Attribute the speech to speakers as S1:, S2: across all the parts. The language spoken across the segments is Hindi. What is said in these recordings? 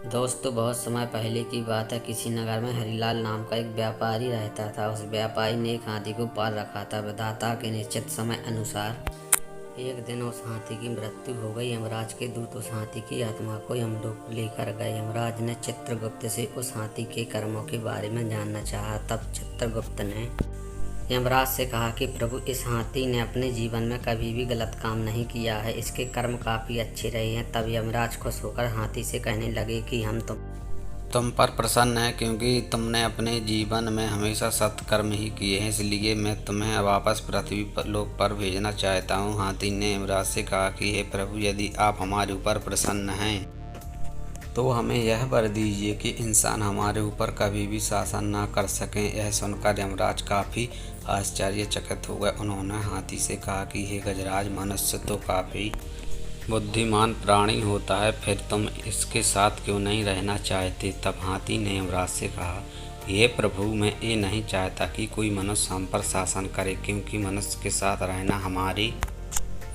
S1: दोस्तों, बहुत समय पहले की बात है। किसी नगर में हरिलाल नाम का एक व्यापारी रहता था। उस व्यापारी ने एक हाथी को पाल रखा था। विधाता के निश्चित समय अनुसार एक दिन उस हाथी की मृत्यु हो गई। यमराज के दूत उस हाथी की आत्मा को यमलोक लेकर गए। यमराज ने चित्रगुप्त से उस हाथी के कर्मों के बारे में जानना चाहा। तब चित्रगुप्त ने यमराज से कहा कि प्रभु, इस हाथी ने अपने जीवन में कभी भी गलत काम नहीं किया है। इसके कर्म काफ़ी अच्छे रहे हैं। तब यमराज खुश होकर हाथी से कहने लगे कि हम
S2: तुम पर प्रसन्न है, क्योंकि तुमने अपने जीवन में हमेशा सत्कर्म ही किए हैं, इसलिए मैं तुम्हें वापस पृथ्वी पर लोक पर भेजना चाहता हूँ। हाथी ने यमराज से कहा कि हे प्रभु, यदि आप हमारे ऊपर प्रसन्न हैं तो हमें यह वर दीजिए कि इंसान हमारे ऊपर कभी भी शासन ना कर सकें। यह सुनकर यमराज काफ़ी आश्चर्यचकित हो गए। उन्होंने हाथी से कहा कि हे गजराज, मनुष्य तो काफ़ी बुद्धिमान प्राणी होता है, फिर तुम इसके साथ क्यों नहीं रहना चाहते? तब हाथी ने यमराज से कहा, हे प्रभु, मैं ये नहीं चाहता कि कोई मनुष्य हम पर शासन करे, क्योंकि मनुष्य के साथ रहना हमारे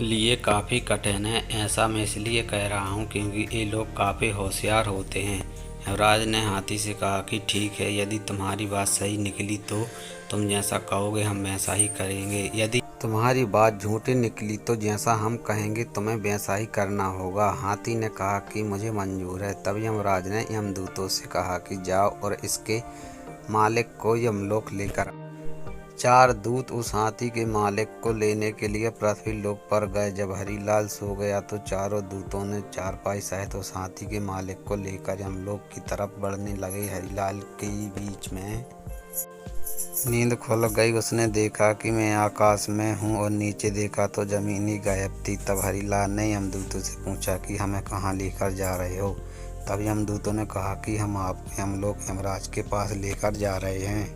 S2: लिए काफ़ी कठिन है। ऐसा मैं इसलिए कह रहा हूँ क्योंकि ये लोग काफ़ी होशियार होते हैं। यमराज ने हाथी से कहा कि ठीक है, यदि तुम्हारी बात सही निकली तो तुम जैसा कहोगे हम वैसा ही करेंगे। यदि तुम्हारी बात झूठी निकली तो जैसा हम कहेंगे तुम्हें वैसा ही करना होगा। हाथी ने कहा कि मुझे मंजूर है। तब यमराज ने यमदूतों से कहा कि जाओ और इसके मालिक को यमलोक लेकर। 4 दूत उस हाथी के मालिक को लेने के लिए पृथ्वी लोक पर गए। जब हरिलाल सो गया तो चारों दूतों ने चारपाई सहित उस हाथी के मालिक को लेकर यमलोक की तरफ बढ़ने लगे। हरिलाल के बीच में नींद खुल गई। उसने देखा कि मैं आकाश में हूँ और नीचे देखा तो जमीन ही गायब थी। तब हरिलाल ने यमदूतों से पूछा कि हमें कहाँ लेकर जा रहे हो? तब यमदूतों ने कहा कि हम आपको यमलोक यमराज के पास लेकर जा रहे हैं।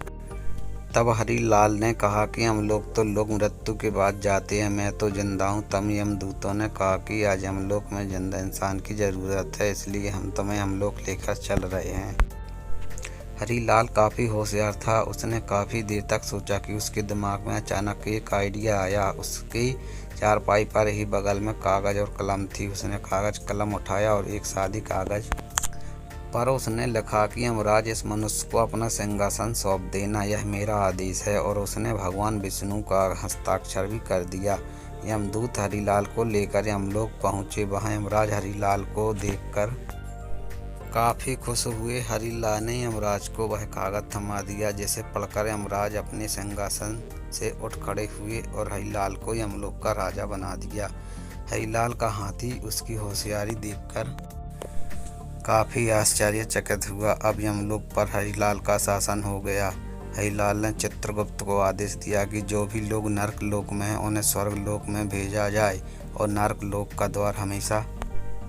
S2: तब हरिलाल ने कहा कि हम लोग तो लोग मृत्यु के बाद जाते हैं, मैं तो जिंदा हूँ। तब यमदूतों ने कहा कि आज हम लोग में जिंदा इंसान की ज़रूरत है, इसलिए हम तुम्हें हम लोग लेकर चल रहे हैं। हरिलाल काफ़ी होशियार था। उसने काफ़ी देर तक सोचा कि उसके दिमाग में अचानक एक आइडिया आया। उसकी चारपाई पर ही बगल में कागज़ और कलम थी। उसने कागज़ कलम उठाया और एक सादी कागज़ पर उसने लिखा कि यमराज, इस मनुष्य को अपना सिंहासन सौंप देना, यह मेरा आदेश है। और उसने भगवान विष्णु का हस्ताक्षर भी कर दिया। यमदूत हरिलाल को लेकर यमलोक पहुँचे। वहाँ यमराज हरिलाल को देखकर काफ़ी खुश हुए। हरिलाल ने यमराज को वह कागज़ थमा दिया, जिसे पढ़कर यमराज अपने सिंहासन से उठ खड़े हुए और हरिलाल को यमलोक का राजा बना दिया। हरिलाल का हाथी उसकी होशियारी देखकर काफ़ी आश्चर्यचकित हुआ। अब यमलोक पर हरिलाल का शासन हो गया। हरिलाल ने चित्रगुप्त को आदेश दिया कि जो भी लोग नरक लोक में हैं उन्हें स्वर्ग लोक में भेजा जाए और नरक लोक का द्वार हमेशा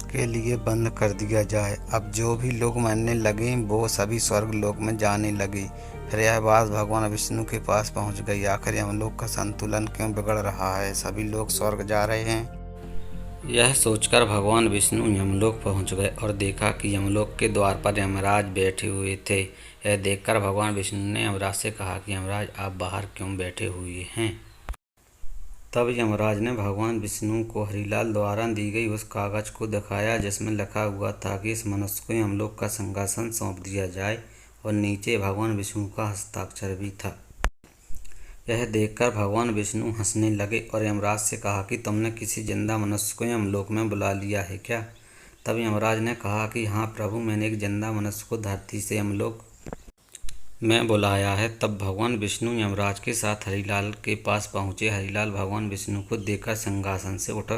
S2: के लिए बंद कर दिया जाए। अब जो भी लोग मरने लगे वो सभी स्वर्ग लोक में जाने लगे। फिर यह बात भगवान विष्णु के पास पहुंच गई। आखिर यमलोक का संतुलन क्यों बिगड़ रहा है? सभी लोग स्वर्ग जा रहे हैं। यह सोचकर भगवान विष्णु यमलोक पहुंच गए और देखा कि यमलोक के द्वार पर यमराज बैठे हुए थे। यह देखकर भगवान विष्णु ने यमराज से कहा कि यमराज, आप बाहर क्यों बैठे हुए हैं? तब यमराज ने भगवान विष्णु को हरिलाल द्वारा दी गई उस कागज को दिखाया, जिसमें लिखा हुआ था कि इस मनुष्य को यमलोक का सिंहासन सौंप दिया जाए, और नीचे भगवान विष्णु का हस्ताक्षर भी था। यह देखकर भगवान विष्णु हंसने लगे और यमराज से कहा कि तुमने किसी जिंदा मनुष्य को यमलोक में बुला लिया है क्या? तब यमराज ने कहा कि हाँ प्रभु, मैंने एक जिंदा मनुष्य को धरती से यमलोक में बुलाया है। तब भगवान विष्णु यमराज के साथ हरिलाल के पास पहुँचे। हरिलाल भगवान विष्णु को देखकर सिंहासन से उठ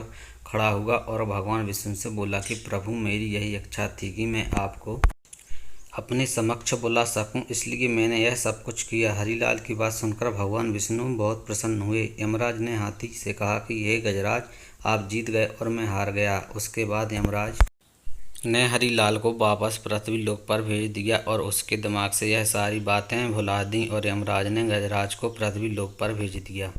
S2: खड़ा हुआ और भगवान विष्णु से बोला कि प्रभु, मेरी यही इच्छा थी कि मैं आपको अपने समक्ष बुला सकूं, इसलिए मैंने यह सब कुछ किया। हरिलाल की बात सुनकर भगवान विष्णु बहुत प्रसन्न हुए। यमराज ने हाथी से कहा कि हे गजराज, आप जीत गए और मैं हार गया। उसके बाद यमराज ने हरिलाल को वापस पृथ्वी लोक पर भेज दिया और उसके दिमाग से यह सारी बातें भुला दी, और यमराज ने गजराज को पृथ्वी लोक पर भेज दिया।